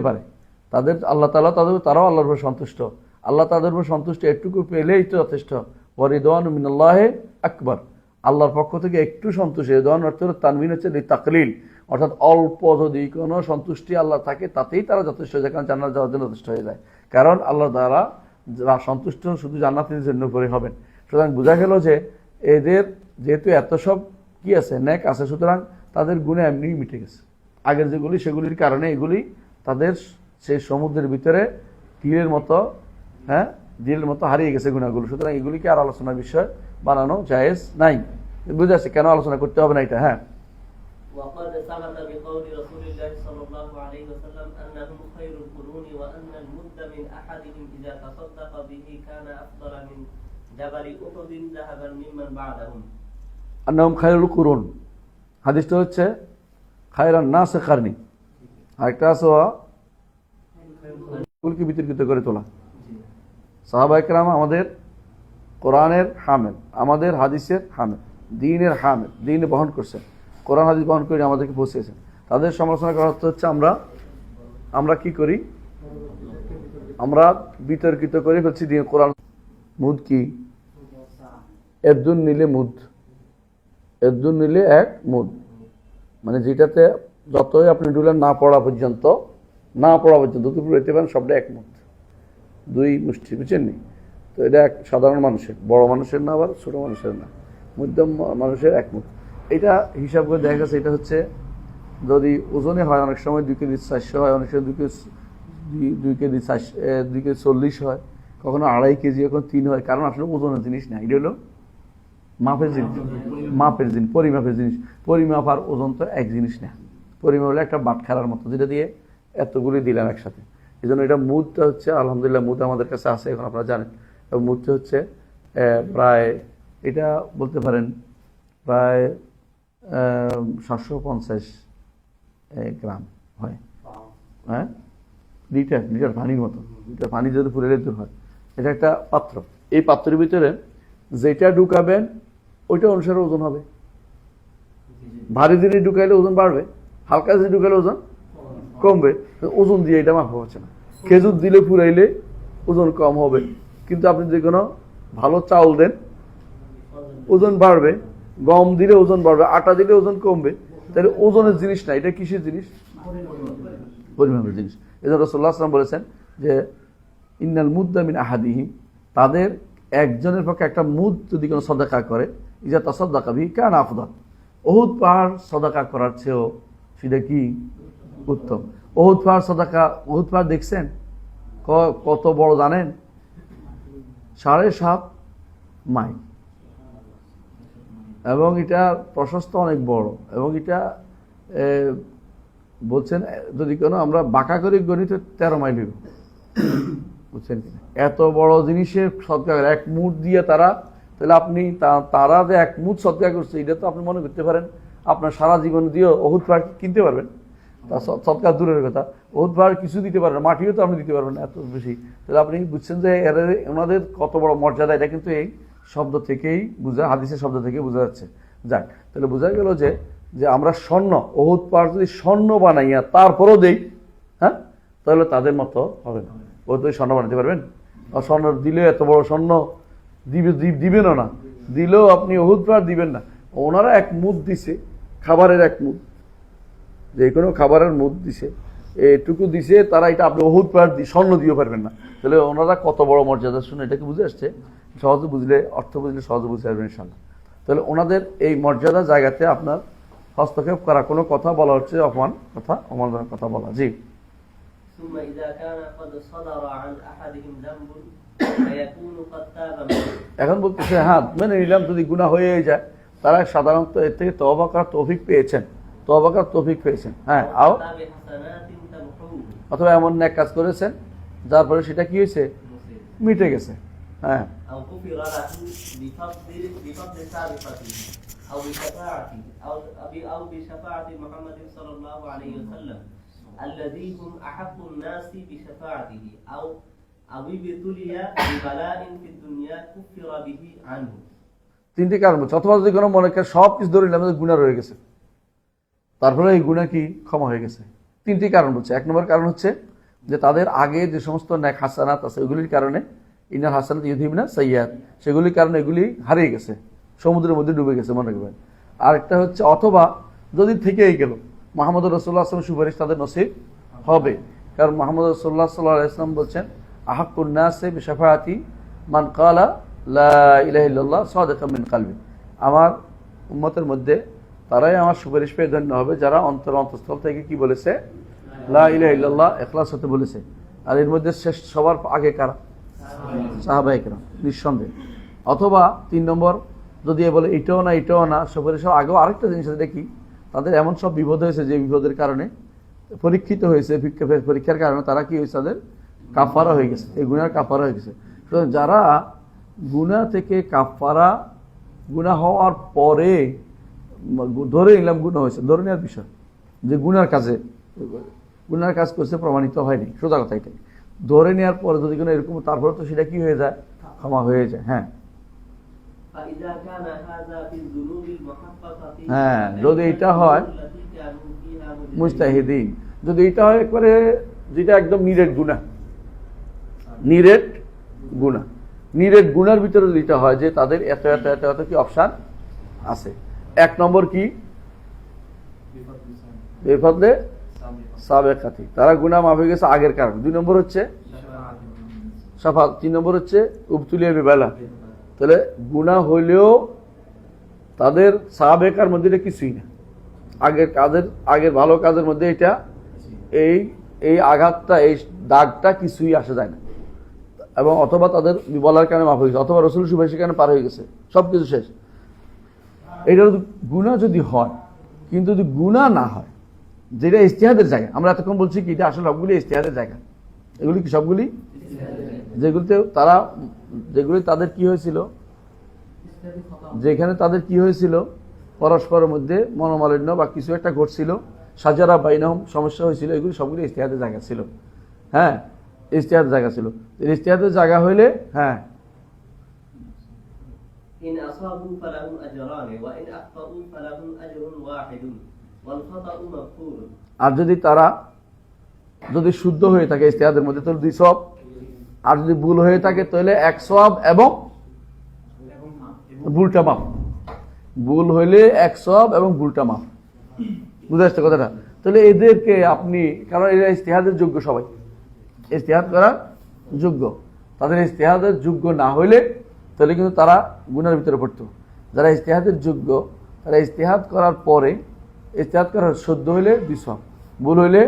পারে, তাদের আল্লাহ তাআলা তারাও আল্লাহর উপর সন্তুষ্ট, আল্লাহ তাদের উপর সন্তুষ্ট এটুকু পেলেই তো যথেষ্ট। ওয়ারিদওয়ানু মিনাল্লাহি আকবার, আল্লাহর পক্ষ থেকে একটু সন্তুষ্টি, রিদওয়ান অর্থ তানবিন হচ্ছে লিতাকলিল, অর্থাৎ অল্প যদি কোনো সন্তুষ্টি আল্লাহ থাকে তাতেই তারা যথেষ্ট হয়ে যায়, কারণ জান্নাত যাওয়ার জন্য যথেষ্ট হয়ে যায়। কারণ আল্লাহ দ্বারা যারা সন্তুষ্ট শুধু জান্নাতের জন্য করে হবেন। সুতরাং বোঝা গেল যে এদের যেহেতু এত সব কি আছে, নেক আছে, সুতরাং তাদের গুণে এমনিই মিটে গেছে। আগের যেগুলি সেগুলির কারণে এগুলি তাদের সেই সমুদ্রের ভিতরে তীরের মতো, তীরের মতো হারিয়ে গেছে গুণাগুলো। সুতরাং এগুলিকে আর আলোচনার বিষয় বানানো জায়েজ নাই। বুঝে আসছে কেন আলোচনা করতে হবে না এটা। হ্যাঁ, وقد ثبت بقول رسول الله صلى الله عليه وسلم أنهم خير القرون وأن المد من أحدهم إذا تصدق به كان أفضل من جبل أحد ذهبا ممن بعدهم আন্নাহুম খায়রুল কুরুন, হাদিসটা হচ্ছে খায়রান নাস কারনি, আরেকটা আছে কুলকে বিতর্কিত করে তোলা। সাহাবায়ে কেরাম আমাদের কোরআনের হামেল, আমাদের হাদিসের হামেল, দ্বীনের হামেল, দ্বীন বহন করছেন, কোরআন হাদিস বহন করে আমাদেরকে পৌঁছেছেন। তাদের সমালোচনা করার অর্থ হচ্ছে আমরা কি করি, আমরা বিতর্কিত করে হচ্ছে দিয়ে কোরআন। মুদ কি? এদ্দুন নিলে মুদ, এদ্দুন নিলে এক মুদ, মানে যেটাতে যতই আপনি ডুলেন না পড়া পর্যন্ত দুপুর হইতে পারেন সবটা এক মুদ, দুই মুষ্টি, বুঝছেননি? তো এটা এক সাধারণ মানুষের, বড় মানুষের না, আবার ছোট মানুষের না, মধ্যম মানুষের এক মুদ। এটা হিসাব করে দেখা গেছে এটা হচ্ছে যদি ওজনে হয়, অনেক সময় 2 কেজি 400 হয়, অনেক সময় 2 কেজি 40 হয়, কখনো 2.5 কেজি, কখনো 3 হয়। কারণ আসলে ওজনের জিনিস না, এটা হলো মাপের জিনিস, পরিমাপের জিনিস। পরিমাপ আর ওজন তো এক জিনিস না। পরিমাপ হলো একটা বাটখারার মতো, যেটা দিয়ে এতগুলি দিলাম একসাথে। এই জন্য এটা মুদটা হচ্ছে, আলহামদুলিল্লাহ মুদ আমাদের কাছে আছে, এখন আপনারা জানেন। এবং মুদটা হচ্ছে প্রায়, এটা বলতে পারেন প্রায় 750 গ্রাম হয়। হ্যাঁ, লিটার পানির মতো, লিটার পানি যদি পুরো লিটার হয়। এটা একটা পাত্র, এই পাত্রের ভিতরে যেটা ঢুকাবেন ওইটা অনুসারে ওজন হবে। ভারী জিনিস ঢুকাইলে ওজন বাড়বে, হালকা জিনিস ঢুকাইলে ওজন কমবে। ওজন দিয়ে এটা মাপা হচ্ছে না। খেজুর দিলে ফুরাইলে ওজন কম হবে, কিন্তু আপনি যে কোনো ভালো চাউল দেন ওজন বাড়বে, গম দিলে ওজন বাড়বে, আটা দিলে ওজন কমবে। তাহলে ওজনের জিনিস না, এটা কিসের জিনিস? পরিমাপের জিনিস। এই জন্য রাসূলুল্লাহ সাল্লাল্লাহু আলাইহি ওয়াসাল্লাম বলেছেন যে ইন্নাল মুদ্দা মিন আহাদিহিম, তাদের একজনের পক্ষে একটা মুদ যদি কোনো সদকা করে, ইজা তাসাদ্দাকা বিহি কানা আফদাল, উহুদ পাহাড় সদকা করার চেয়েও সেটা কি উত্তম। উহুদ পাহাড় সদকা, উহুদ পাহাড় দেখছেন কত বড় জানেন? 7.5 মাইল, এবং এটা প্রশস্ত অনেক বড়, এবং এটা বলছেন যদি কোনো আমরা বাঁকা করে গণিত 13 মাইল হইব, বুঝছেন কিনা? এত বড় জিনিসের সদকা এক মুঠ দিয়ে তারা, তাহলে আপনি তারা যে এক মুঠ সদকা করছে, এটা তো আপনি মনে করতে পারেন আপনার সারা জীবন দিয়ে উহুদ পাহাড় কিনতে পারবেন। তা সদকা দূরের কথা, উহুদ পাহাড় কিছু দিতে পারবেন, মাটিও তো আপনি দিতে পারবেন এত বেশি। তাহলে আপনি বুঝছেন যে ওনাদের কত বড় মর্যাদা। এটা কিন্তু এই শব্দ থেকেই হাদিসের শব্দ থেকে বোঝা যাচ্ছে। যাক, তাহলে বোঝা গেল যে আমরা স্বর্ণ, উহুদ পাহাড় যদি স্বর্ণ বানাইয়া তারপরও দেই, হ্যাঁ, তাহলে তাদের মতো হবে না। ও তো স্বর্ণ বানাতে পারবেন? স্বর্ণ দিলে এত বড় স্বর্ণ দিবেনও না, দিলেও আপনি উহুদ পাহাড় দিবেন না। ওনারা এক মুদ দিছে, খাবারের এক মুদ, যে কোনো খাবারের মুদ দিছে, এটুকু দিছে তারা, এটা আপনি উহুদ পাহাড় স্বর্ণ দিয়েও পারবেন না। তাহলে ওনারা কত বড় মর্যাদা, শুনে এটাকে বুঝে আসছে। সহজে বুঝলে, অর্থ বুঝলে সহজে বুঝতে পারবেন ইনশাআল্লাহ। তাহলে ওনাদের এই মর্যাদা জায়গাতে আপনার হস্তক্ষেপ করা, কোনো কথা বলা হচ্ছে অপমানজনক কথা বলা। জি, এখন বলতেছে হ্যাঁ মেনে নিলাম যদি গুনাহ হয়ে যায়, তারা সাধারণত এর থেকে তওবা করার তৌফিক পেয়েছেন, হ্যাঁ, অথবা এমন নেক কাজ করেছেন যার পরে সেটা কি হয়েছে, মিটে গেছে। হ্যাঁ, তিনটি কারণ বলছে। অথবা যদি কোনো মনে করে সব কিছু ধরে নিলাম গুনাহ রয়ে গেছে, তারপরে এই গুনাহ কি ক্ষমা হয়ে গেছে, তিনটি কারণ বলছে। এক নম্বর কারণ হচ্ছে যে তাদের আগে যে সমস্ত নেক হাসানাত আছে ওগুলির কারণে, ইনার হাসানাত ইউধিবিনা সাইয়্যাত, সেগুলির কারণে এগুলি হারিয়ে গেছে, সমুদ্রের মধ্যে ডুবে গেছে, মনে রাখবেন। আরেকটা হচ্ছে অথবা যদি থেকেই গেল, মুহাম্মদ রাসূলুল্লাহ সাল্লাল্লাহু আলাইহি ওয়াসাল্লাম সুপারিশ তাদের নসিব হবে। কারণ মুহাম্মদ রাসূলুল্লাহ সাল্লাল্লাহু আলাইহি ওয়াসাল্লাম বলছেন, আহাক্কুন নাসি বিশাফাআতি মান ক্বালা লা ইলাহা ইল্লাল্লাহ সাদিকাম মিন কলবি। আমার উম্মতের মধ্যে তারাই আমার সুপারিশ পেয়ে ধন্য হবে যারা অন্তঃস্থল থেকে কি বলেছে, লা ইলাহা ইল্লাল্লাহ ইখলাস হতে বলেছে। আর এর মধ্যে শেষ সবার আগে কারা? সাহাবায়ে কেরাম, নিঃসন্দেহে। অথবা ৩ নম্বর যদি বলে এটাও না এটাও না, সুপারিশ আগেও আরেকটা জিনিস দেখি, তাদের এমন সব বিপদ হয়েছে যে বিপদের কারণে পরীক্ষিত হয়েছে, পরীক্ষার কারণে তারা কি হয়েছে, তাদের কাফারা হয়ে গেছে, এই গুনার কাফারা হয়ে গেছে। সুতরাং যারা গুনাহ থেকে কাফারা, গুনাহ হওয়ার পরে ধরে নিলাম গুনাহ হয়েছে, ধরে নেওয়ার বিষয় যে গুনার কাজ করছে প্রমাণিত হয়নি, সোজা কথা এটাই। ধরে নেওয়ার পরে যদি কোনো এরকম, তারপরে তো সেটা কি হয়ে যায়, ক্ষমা হয়ে যায়। হ্যাঁ হ্যাঁ, যদি এটা হয় মুজতাহিদিন, যদি এটা হয় একবারে যেটা একদম নিরেট গুনাহ, নিরেট গুনার ভিতরে যদি এটা হয় যে তাদের এত এত এত এত কি অপশন আছে। ১ নম্বর কি, বেফাদলে সাবেকাতি, তারা গুনাহ মাফ হয়ে গেছে আগের কারণ। ২ নম্বর হচ্ছে শাফাত। ৩ নম্বর হচ্ছে উবতুলিয়া বিবালা, তাহলে গুনাহ হইলেও তাদের সাবেকার মধ্যে এটা কিছুই না, আগের ভালো কাজের মধ্যে এটা এই আঘাতটা, এই দাগটা কিছুই আসা যায় না। এবং অথবা তাদের বলার কারণে মাফ হয়ে গেছে, অথবা রসুল সুপারিশের কারণে পার হয়ে গেছে, সবকিছু শেষ। এটা গুনাহ যদি হয়, কিন্তু যদি গুনাহ না হয়, যেটা ইজতিহাদের জায়গা, আমরা এতক্ষণ বলছি কি এটা আসলে সবগুলি ইজতিহাদের জায়গা, এগুলি কি সবগুলি যেগুলি তাদের কি হয়েছিল, যেখানে তাদের কি হয়েছিল, পরস্পরের মধ্যে মনোমালিন্য বা কিছু একটা ঘটছিল, সাজারা বাইনহম, সমস্যা হয়েছিল, এগুলি সবগুলি ইজতিহাদের জায়গা ছিল। হ্যাঁ, ইজতিহাদের জায়গা ছিল। ইজতিহাদের জায়গা হইলে হ্যাঁ, ইন আসাবু ফালাহুম আজরান ওয়া ইন আখতাউ ফালাহুম আজরুন ওয়াহিদুন ওয়াল খাতাউ মাগফুর। আর যদি শুদ্ধ হয়ে থাকে ইজতিহাদের মধ্যে তাহলে 2 সওয়াব, আর যদি ভুল হয়ে থাকে তাহলে 1 সওয়াব এবং ভুলটা মাফ। ভুল হইলে 1 সওয়াব এবং ভুলটা মাফ। বুঝা যাচ্ছে কথাটা? তাহলে এদেরকে আপনি, কারণ এরা ইজতিহাদের যোগ্য, সবাই ইজতিহাদ করার যোগ্য, তাদের ইজতিহাদের যোগ্য না হইলে তাহলে কিন্তু তারা গুনার ভিতরে পড়তো। যারা ইজতিহাদের যোগ্য তারা ইজতিহাদ করার পরে, ইজতিহাদ করার শুদ্ধ হইলে 2 সওয়াব, ভুল হইলে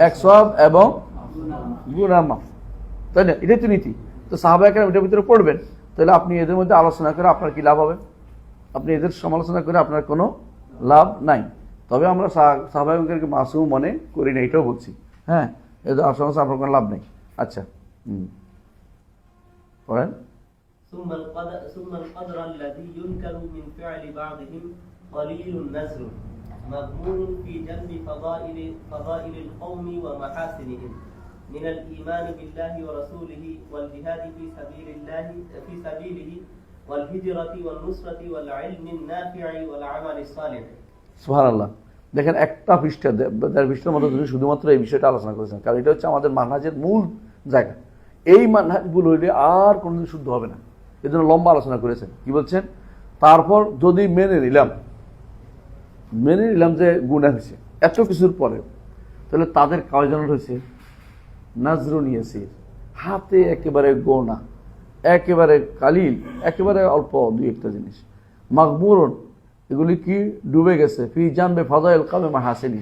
1 সওয়াব এবং গুনাহ মাফ, তাই না? এটাই তো নীতি। তো সাহাবায়ে কেরাম এটার ভিতরে পড়বেন, তাহলে আপনি এদের মধ্যে আলোচনা করে আপনার কি লাভ হবে? আপনি এদের সমালোচনা করে আপনার কোনো লাভ নাই। তবে আমরা সাহাবায়ে কেরামকে মাসুম মনে করি না, এটাও বলছি। হ্যাঁ, এদের আলোচনা আপনার কোনো লাভ নেই। আচ্ছা, পড়েন। ثم القدر الذي ينكر من فعل بعضهم قليل النزر مضمون في جلب فضائل القوم ومحاسنهم من الإيمان بالله ورسوله والجهاد في سبيله والهجرة والنصرة والعلم النافع والعمل الصالح. সুবহানাল্লাহ। দেখেন, একটা পৃষ্ঠার মধ্যে তুমি শুধুমাত্র এই বিষয়টা আলোচনা করেছেন, কারণ এটা হচ্ছে আমাদের মানহাজের মূল জায়গা। এই মানহাজ ভুল হইলে আর কোনোদিন শুদ্ধ হবে না, এই জন্য লম্বা আলোচনা করেছেন। কি বলছেন? তারপর যদি মেনে নিলাম যে গুনাহ হয়েছে এত কিছুর পরে, তাহলে তাদের কয়জন হয়েছে? নাজরুন ইয়াসির, হাতে একেবারে গোনা, একেবারে কালিল, একেবারে অল্প 2-1টা জিনিস। মাগমুরুন, এগুলি কি ডুবে গেছে। ফি জামবে ফাদাইল কামে মাহাসিনি,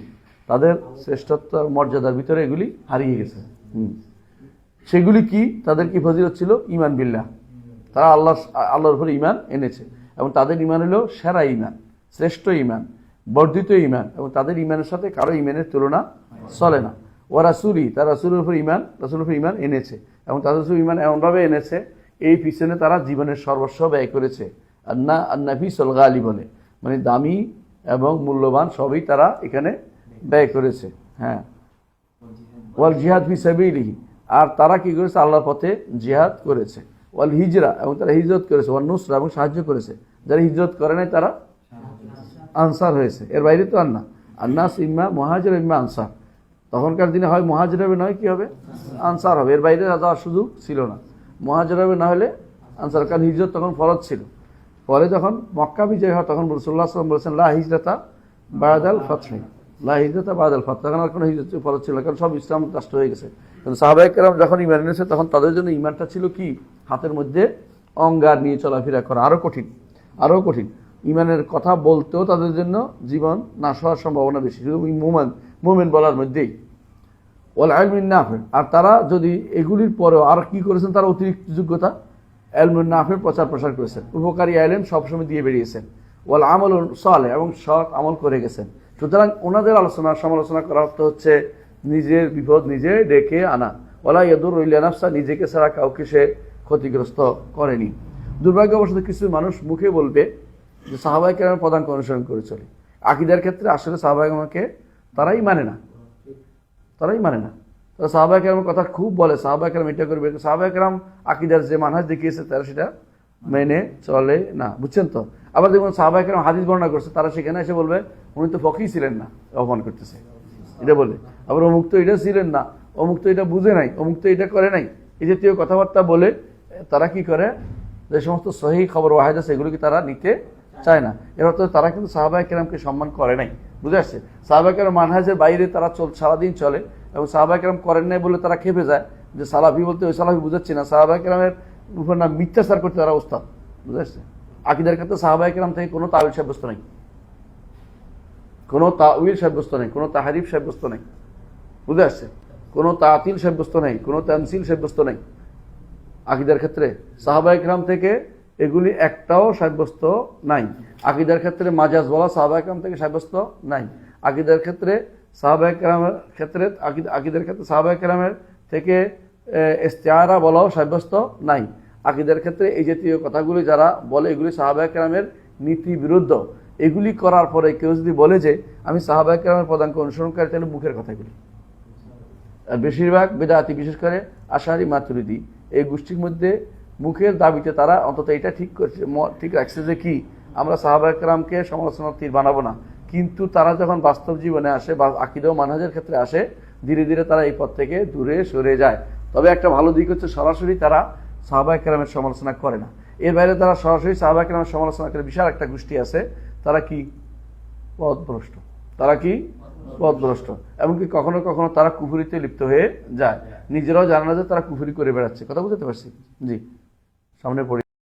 তাদের শ্রেষ্ঠত্ব মর্যাদার ভিতরে এগুলি হারিয়ে গেছে। সেগুলি কি? তাদের কি ফজিলত ছিল? ঈমান বিল্লাহ, তারা আল্লাহর উপর ঈমান এনেছে, এবং তাদের ঈমান হলো সেরা ঈমান, শ্রেষ্ঠ ঈমান, বর্ধিত ঈমান, এবং তাদের ঈমানের সাথে কারো ঈমানের তুলনা চলে না। ও রাসূলি, তারা রাসূলের উপর ঈমান এনেছে, এবং তাদের উপর ঈমান এমনভাবে এনেছে এই পিছনে তারা জীবনের সর্বস্ব ব্যয় করেছে। আন্নাফিসুল গালি বলে, মানে দামি এবং মূল্যবান সবই তারা এখানে ব্যয় করেছে। হ্যাঁ, ওয়াল জিহাদ ফি সাবিলিহি, আর তারা কি করেছে? আল্লাহর পথে জিহাদ করেছে। ওয়াল হিজরা, এবং তারা হিজরত করেছে। ওয়াল নুসরা, এবং সাহায্য করেছে। যারা হিজরত করে নাই তারা আনসার হয়েছে, এর বাইরে তো আর না। আন্নাস ইম্মা মুহাজির ইম্মা আনসার, তখনকার দিনে হয় মুহাজির হবে, নয় কি হবে, আনসার হবে। এর বাইরে যাওয়ার সুযোগ ছিল না। মুহাজির হবে, না হলে আনসার। কারণ হিজরত তখন ফরজ ছিল। পরে যখন মক্কা বিজয় হয় তখন রাসূলুল্লাহ সাল্লাল্লাহু আলাইহি ওয়াসাল্লাম বলেছেন লা হিজরাতা বাদাল ফাতহি, লা হিজরাতা বাদাল ফাতহ। তখন আর কোনো হিজরত ফরজ ছিল না, কারণ সব ইসলাম রাষ্ট্র হয়ে গেছে। কিন্তু সাহাবায়ে কেরাম যখন ঈমান এনেছে তখন তাদের জন্য ঈমানটা ছিল কি, হাতের মধ্যে অঙ্গার নিয়ে চলাফেরা করা, আরো কঠিন, আরো কঠিন। ঈমানের কথা বলতেও তাদের জন্য জীবন নাশ হওয়ার সম্ভাবনা বেশি, শুধু মুমিন বলার মধ্যেই। ওয়াল ইলমুন নাফি, আর তারা যদি এগুলির পরেও আর কি করেছেন, তারা অতিরিক্ত যোগ্যতা ইলমুন নাফির প্রচার প্রসার করেছেন, উপকারী ইলম সবসময় দিয়ে বেরিয়েছেন। ওয়াল আমালুন সালেহ, এবং সৎ আমল করে গেছেন। সুতরাং ওনাদের আলোচনা সমালোচনা করার অর্থ হচ্ছে নিজের বিপদ নিজে ডেকে আনা। ওয়ালা ইয়াদুরু ইল্লা নাফসা, নিজেকে ছাড়া কাউকে সে ক্ষতিগ্রস্ত করেনি। দুর্ভাগ্যবশত কিছু মানুষ মুখে বলবে যে সাহাবায়ে কেরামের পদাঙ্ক অনুসরণ করে চলে। আকীদার ক্ষেত্রে আসলে সাহাবায়ে কেরামকে তারাই মানে না, তারাই মানে না। তারা সাহাবায়ে কেরামের কথা খুব বলে, সাহাবায়ে কেরাম এটা করবে। সাহাবায়ে কেরাম আকীদার যে মানহাজ দেখিয়েছে তারা সেটা মেনে চলে না, বুঝছেন তো। আবার দেখুন সাহাবায়ে কেরাম হাদিস বর্ণনা করছে, তারা সেখানে এসে বলবে উনি তো ফকিহ ছিলেন না, অপমান করতেছে, এটা বলে। আবার অমুক তো এটা ছিলেন না, অমুক তো এটা বুঝে নাই, অমুক তো এটা করে নাই, এই জাতীয় কথাবার্তা বলে তারা কি করে, যে সমস্ত সহিহ খবর ওয়াহিদ আছে এগুলোকে তারা নিতে চায় না। এর অর্থ তারা কিন্তু সাহাবায়ে কেরামকে সম্মান করে নাই, বুঝে আসছে। সাহাবায়ে কেরাম মানহাজের বাইরে তারা সারাদিন চলে, এবং সাহাবায়ে কেরাম করেন নাই বলে তারা খেপে যায় যে সালাফি বলতে ওই সালাফি বুঝাচ্ছি না, সাহাবায়ে কেরামের উপর না মিথ্যাচার করতে তারা ওস্তাদ, বুঝে আসছে। আকীদার ক্ষেত্রে সাহাবায়ে কেরাম থেকে কোনো তাউইল সাব্যস্ত নাই, কোনো তাউইল সাব্যস্ত নেই, কোনো তাহরিফ সাব্যস্ত নেই, বুঝে আসছে। কোনো তাতিল সাব্যস্ত নেই, কোনো তামসিল সাব্যস্ত নেই। আকীদার ক্ষেত্রে সাহাবায়ে কেরাম থেকে এগুলি একটাও সাব্যস্ত নাই। আকীদার ক্ষেত্রে মাজাজ বলা সাহাবায়ে কেরাম থেকে সাব্যস্ত নাই। আকীদার ক্ষেত্রে সাহাবায়ে কেরামের ক্ষেত্রে আকীদার ক্ষেত্রে সাহাবায়ে কেরামের থেকে ইস্তিআরা বলাও সাব্যস্ত নাই। আকীদার ক্ষেত্রে এই জাতীয় কথাগুলি যারা বলে এগুলি সাহাবায়ে কেরামের নীতি বিরুদ্ধ। এগুলি করার পরে কেউ যদি বলে যে আমি সাহাবায়ে কেরামের পদাঙ্ক অনুসরণকারী, তাহলে মুখের কথাগুলি। আর বেশিরভাগ বেদাতি, বিশেষ করে আশারি মাতুরিদি, এই গোষ্ঠীর মধ্যে মুখের দাবিতে তারা অন্তত এটা ঠিক রাখছে যে কি, আমরা সাহাবায়ে কেরামকে সমালোচনার তীর বানাবো না। কিন্তু তারা যখন বাস্তব জীবনে আসে বা আকীদা ও মানহাজের ক্ষেত্রে আসে, ধীরে ধীরে তারা এই পথ থেকে দূরে সরে যায়। তবে একটা ভালো দিক হচ্ছে সরাসরি তারা সাহাবায়ে কেরামের সমালোচনা করে না। এর বাইরে তারা সরাসরি সাহাবায়ে কেরামের সমালোচনা করে বিশাল একটা গোষ্ঠী আছে, তারা কি পথভ্রষ্ট, তারা কি পথভ্রষ্ট। এমনকি কখনো কখনো তারা কুফরিতে লিপ্ত হয়ে যায়, নিজেরাও জানে না যে তারা কুফরি করে বেড়াচ্ছে। কথা বুঝতে পারছি? জি, সামনে পড়ি।